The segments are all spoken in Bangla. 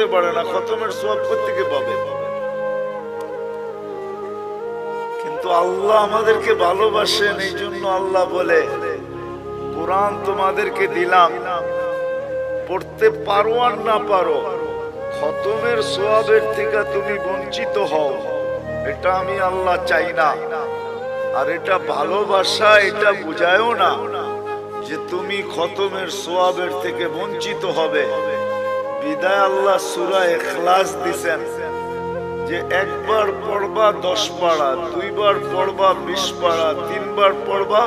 পড়তে পারে না, খতমের সওয়াব কোত্থেকে পাবে? কিন্তু আল্লাহ আমাদেরকে ভালোবাসেন, এই জন্য আল্লাহ বলে কোরআন তোমাদেরকে দিলাম, পড়তে পারো আর না পারো, খতমের সওয়াবের থেকে তুমি বঞ্চিত হও, এটা আমি আল্লাহ চাই না। আর এটা ভালোবাসা, এটা বুঝায়ও না যে তুমি খতমের সওয়াবের থেকে বঞ্চিত হবে। বিদায় আল্লাহ সূরা ইখলাস দিছেন যে একবার পড়বা 10 পারা, দুইবার পড়বা 20 পারা, তিনবার পড়বা,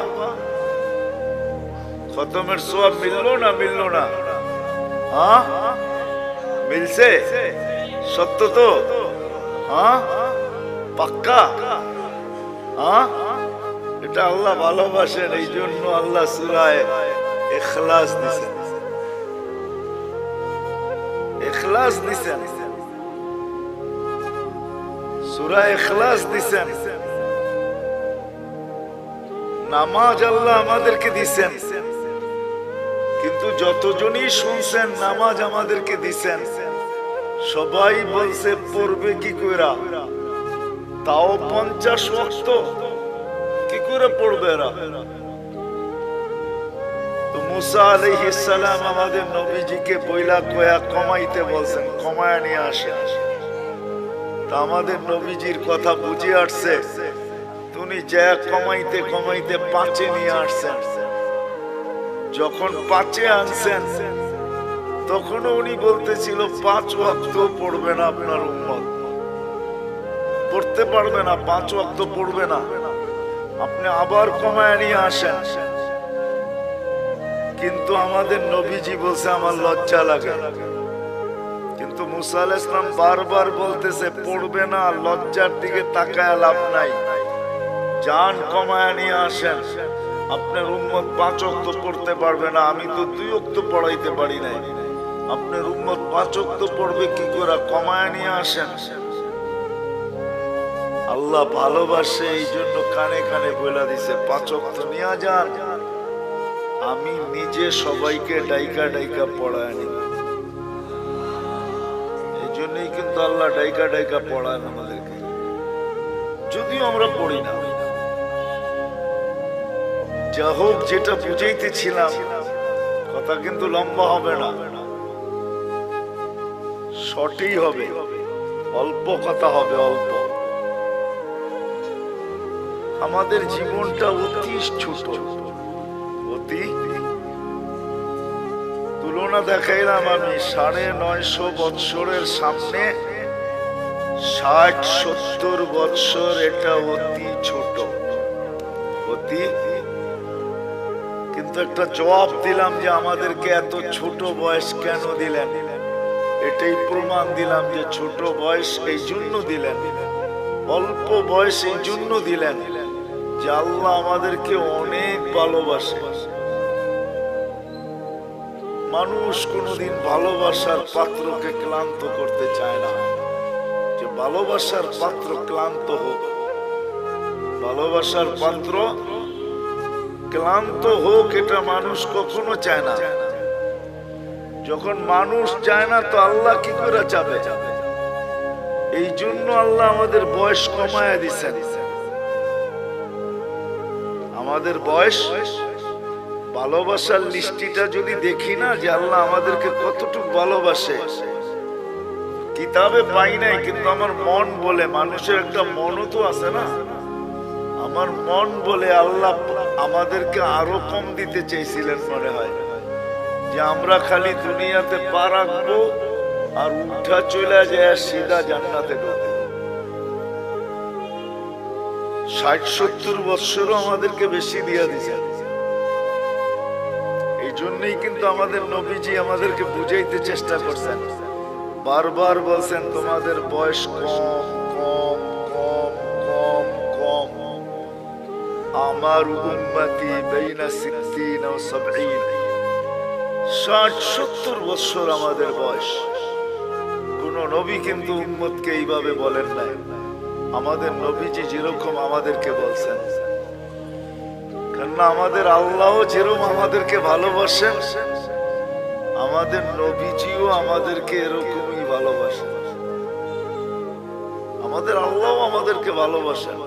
খতমের সওয়াব মিললো না? মিললো না? হ্যাঁ মিলছে? সত্য তো? হ্যাঁ পাক্কা? হ্যাঁ এটা আল্লাহ ভালোবাসেন, এই জন্য আল্লাহ সূরা ইখলাস দিছেন। ইখলাস দিছেন, সূরা ইখলাস দিছেন। নামাজ আল্লাহ আমাদেরকে দিছেন, কিন্তু যতজনই শুনছেন নামাজ আমাদেরকে দিছেন, সবাই বলছে পড়বে কি কইরা, তাও 50 ওয়াক্ত কি করে পড়বে এরা? তো মুসা আলাইহিস সালাম আমাদের নবীজিকে বইলা কয়া কমাইতে বলছেন, কমায়া নিয়ে আসেন। তা আমাদের নবীজির কথা বুঝে আসছে, তুমি যা কমাইতে কমাইতে 5-এ নিয়ে আসছেন। যখন 5-এ আনছেন তখনও উনি বলতেছিল 5 ওয়াক্ত পড়বে না আপনার উম্মত, পড়তে পারবে না, 5 ওয়াক্ত পড়বে না। আপনি আবার কমায় নিয়ে আসেন। কিন্তু আমাদের নবীজি বলছে আমার লজ্জা লাগে। কিন্তু মুসা আলাইহিস সালাম বারবার বলতেছে পড়বে না, লজ্জার দিকে তাকায় লাভ নাই, জান কমায় নিয়ে আসেন। আপনার উম্মত 5 ওয়াক্ত পড়তে পারবে না, আমি তো 2 ওয়াক্ত পড়াইতে পারি নাই, আপনার উম্মত 5 ওয়াক্ত পড়বে কি করে? কমায় নিয়ে আসেন। আল্লাহ ভালোবাসে, এই জন্য কানে কানে বলে দিছে 5 ওয়াক্ত নিয়ে যান, আমি নিজে সবাইকে ডাইকা ডাইকা পড়ায় নিব। এই জন্যই কিন্তু আল্লাহ ডাইকা ডাইকা পড়ায় আমাদেরকে, যদিও আমরা পড়ি না। যা হোক, যেটা বুঝাইতেছিলাম, কথা কিন্তু লম্বা হবে না, শর্টই হবে, অল্প কথা হবে, অল্প। আমাদের জীবনটা অতি ছোট, অতি। তুলনা দেখাইলাম আমি, 950 বৎসরের সামনে 60-70 বৎসর, এটা অতি ছোট, অতি। কিন্তু একটা জবাব দিলাম যে আমাদেরকে এত ছোট বয়স কেন দিলেন, এটাই প্রমাণ দিলাম যে ছোট বয়স এই জন্য দিলেন, অল্প বয়স এই জন্য দিলেন যে আল্লাহ আমাদেরকে অনেক ভালোবাসে। মানুষ কোনোদিন ভালোবাসার পাত্রকে ক্লান্ত করতে চায় না, যে ভালোবাসার পাত্র ক্লান্ত হোক, ভালোবাসার পাত্র ক্লান্ত হোক, এটা মানুষ কখনো চায় না। যখন মানুষ চায় না তো আল্লাহ কি করে চাবে? এই জন্য আল্লাহ আমাদের বয়স কমায়া দিছেন। আমাদের বয়স, ভালোবাসার লিস্টিটা যদি দেখি না যে আল্লাহ আমাদেরকে কতটুকু ভালোবাসে, কিতাবে পাই নাই, কিন্তু আমার মন বলে, মানুষের একটা মনও তো আছে না, আমার মন বলে আল্লাহ আমাদেরকে আরো কম দিতে চেয়েছিলেন মনে হয়, যে আমরা খালি দুনিয়াতে পা রাখবো আর উঠা চলে যায় সিধা জান্নাতে ঢুকবো। 60-70 বৎসরও আমাদেরকে বেশি দিয়ে দিয়েছেন। এই জন্যই কিন্তু আমাদের নবীজি আমাদেরকে বুঝাইতে চেষ্টা করছেন, বারবার বলছেন তোমাদের বয়স কম কম কম কম কম। আমার উম্মতি বাইনা 60 ও 70, 60-70 বছর আমাদের বয়স। কোন নবী কিন্তু উম্মতকে এইভাবে বলেন নাই। আমাদের নবীজি যেরকম আমাদেরকে বলছেন, কেননা আমাদের আল্লাহ যেরকম আমাদেরকে ভালোবাসেন, আমাদের নবীজিও আমাদেরকে এরকমই ভালোবাসেন। ভালোবাসেন, আমাদের আল্লাহ আমাদেরকে ভালোবাসেন।